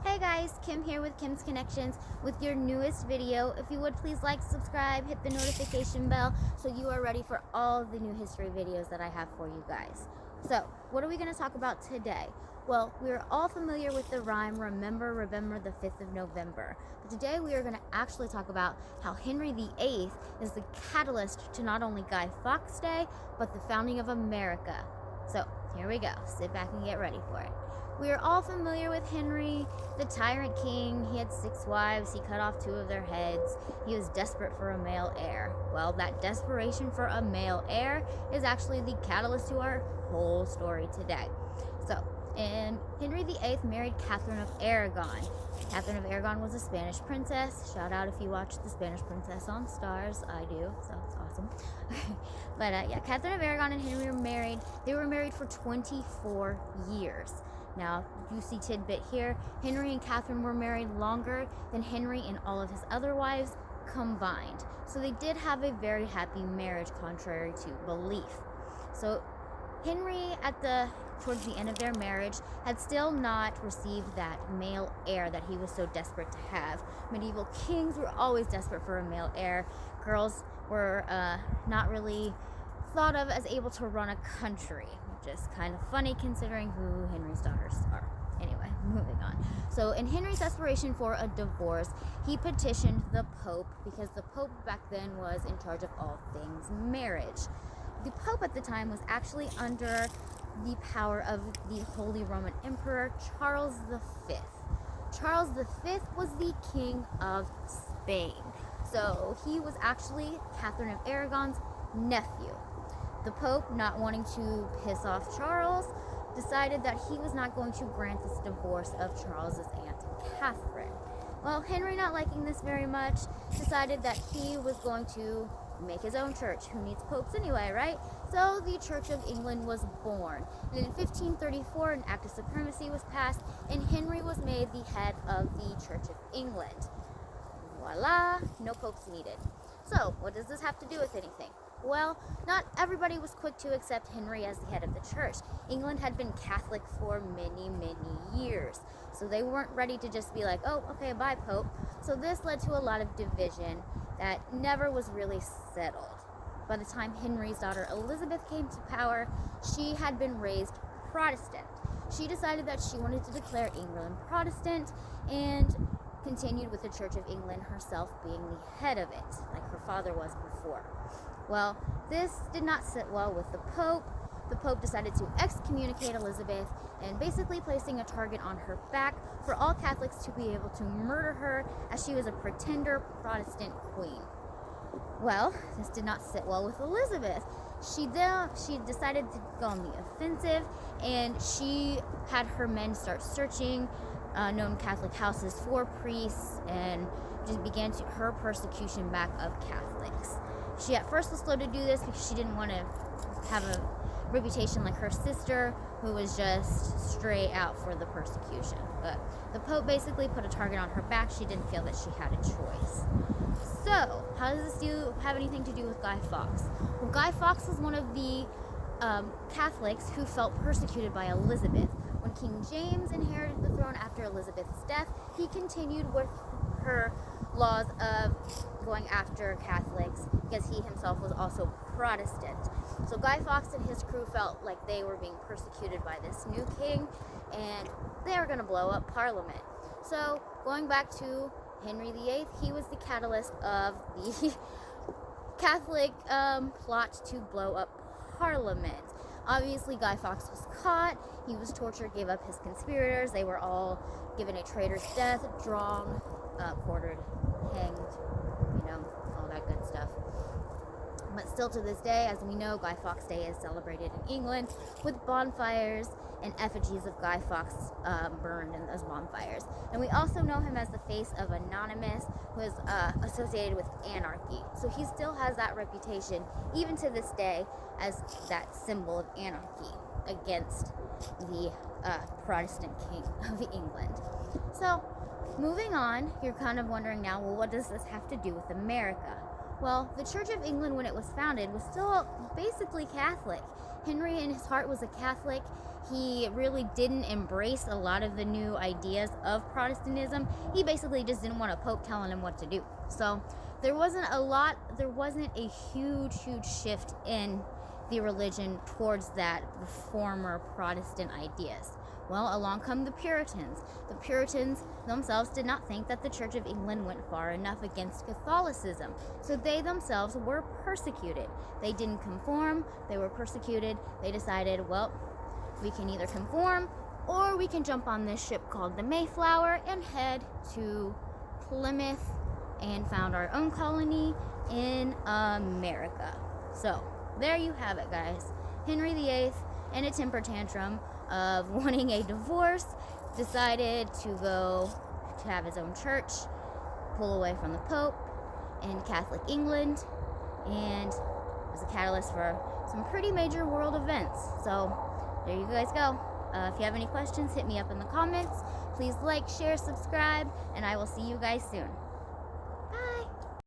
Hey guys, Kim here with Kim's Connections with your newest video. If you would please like, subscribe, hit the notification bell so you are ready for all the new history videos that I have for you guys. So, what are we going to talk about today? Well, we're all familiar with the rhyme, remember the 5th of November. But today we are going to actually talk about how Henry VIII is the catalyst to not only Guy Fawkes Day, but the founding of America. So, here we go. Sit back and get ready for it. We are all familiar with Henry, the tyrant king. He had 6 wives. He cut off 2 of their heads. He was desperate for a male heir. Well, that desperation for a male heir is actually the catalyst to our whole story today. So, Henry VIII married Catherine of Aragon. Catherine of Aragon was a Spanish princess. Shout out if you watch The Spanish Princess on Stars. I do, so it's awesome. But yeah, Catherine of Aragon and Henry were married. They were married for 24 years. Now, juicy tidbit here, Henry and Catherine were married longer than Henry and all of his other wives combined. So they did have a very happy marriage, contrary to belief. So Henry, towards the end of their marriage, had still not received that male heir that he was so desperate to have. Medieval kings were always desperate for a male heir. Girls were not really thought of as able to run a country, which is kind of funny considering who Henry's daughters are. Anyway, moving on. So in Henry's desperation for a divorce, he petitioned the Pope, because the Pope back then was in charge of all things marriage. The Pope at the time was actually under the power of the Holy Roman Emperor Charles V. Charles V was the King of Spain. So he was actually Catherine of Aragon's nephew. The Pope, not wanting to piss off Charles, decided that he was not going to grant this divorce of Charles's aunt Catherine. Well, Henry, not liking this very much, decided that he was going to make his own church. Who needs popes anyway, right? So the Church of England was born. And in 1534, an act of supremacy was passed, and Henry was made the head of the Church of England. Voila, no popes needed. So, what does this have to do with anything? Well, not everybody was quick to accept Henry as the head of the church. England had been Catholic for many, many years. So they weren't ready to just be like, oh, okay, bye, Pope. So this led to a lot of division that never was really settled. By the time Henry's daughter Elizabeth came to power, she had been raised Protestant. She decided that she wanted to declare England Protestant and continued with the Church of England, herself being the head of it, like her father was before. Well, this did not sit well with the Pope. The Pope decided to excommunicate Elizabeth and basically placing a target on her back for all Catholics to be able to murder her, as she was a pretender Protestant queen. Well, this did not sit well with Elizabeth. She decided to go on the offensive, and she had her men start searching known Catholic houses for priests, and just began her persecution back of Catholics. She at first was slow to do this because she didn't want to have a reputation like her sister, who was just straight out for the persecution. But the Pope basically put a target on her back. She didn't feel that she had a choice. So, how does this have anything to do with Guy Fawkes? Well, Guy Fawkes was one of the Catholics who felt persecuted by Elizabeth. When King James inherited the throne after Elizabeth's death, he continued with her laws of going after Catholics because he himself was also Protestant. So Guy Fawkes and his crew felt like they were being persecuted by this new king, and they were going to blow up Parliament. So going back to Henry VIII, he was the catalyst of the Catholic plot to blow up Parliament. Obviously, Guy Fawkes was caught. He was tortured, gave up his conspirators. They were all given a traitor's death, drawn, quartered, hanged, all that good stuff. But still to this day, as we know, Guy Fawkes Day is celebrated in England with bonfires and effigies of Guy Fawkes burned in those bonfires. And we also know him as the face of Anonymous, who is associated with anarchy. So he still has that reputation, even to this day, as that symbol of anarchy against the Protestant king of England. So, moving on, you're kind of wondering now, well, what does this have to do with America? Well, the Church of England, when it was founded, was still basically Catholic. Henry in his heart was a Catholic. He really didn't embrace a lot of the new ideas of Protestantism. He basically just didn't want a pope telling him what to do. So there wasn't a huge shift in the religion towards that former Protestant ideas. Well, along come the Puritans. The Puritans themselves did not think that the Church of England went far enough against Catholicism. So they themselves were persecuted. They didn't conform, they were persecuted. They decided, well, we can either conform or we can jump on this ship called the Mayflower and head to Plymouth and found our own colony in America. So there you have it, guys. Henry VIII, in a temper tantrum of wanting a divorce, decided to go to have his own church, pull away from the Pope in Catholic England, and was a catalyst for some pretty major world events. So there you guys go. If you have any questions, hit me up in the comments. Please like, share, subscribe, and I will see you guys soon.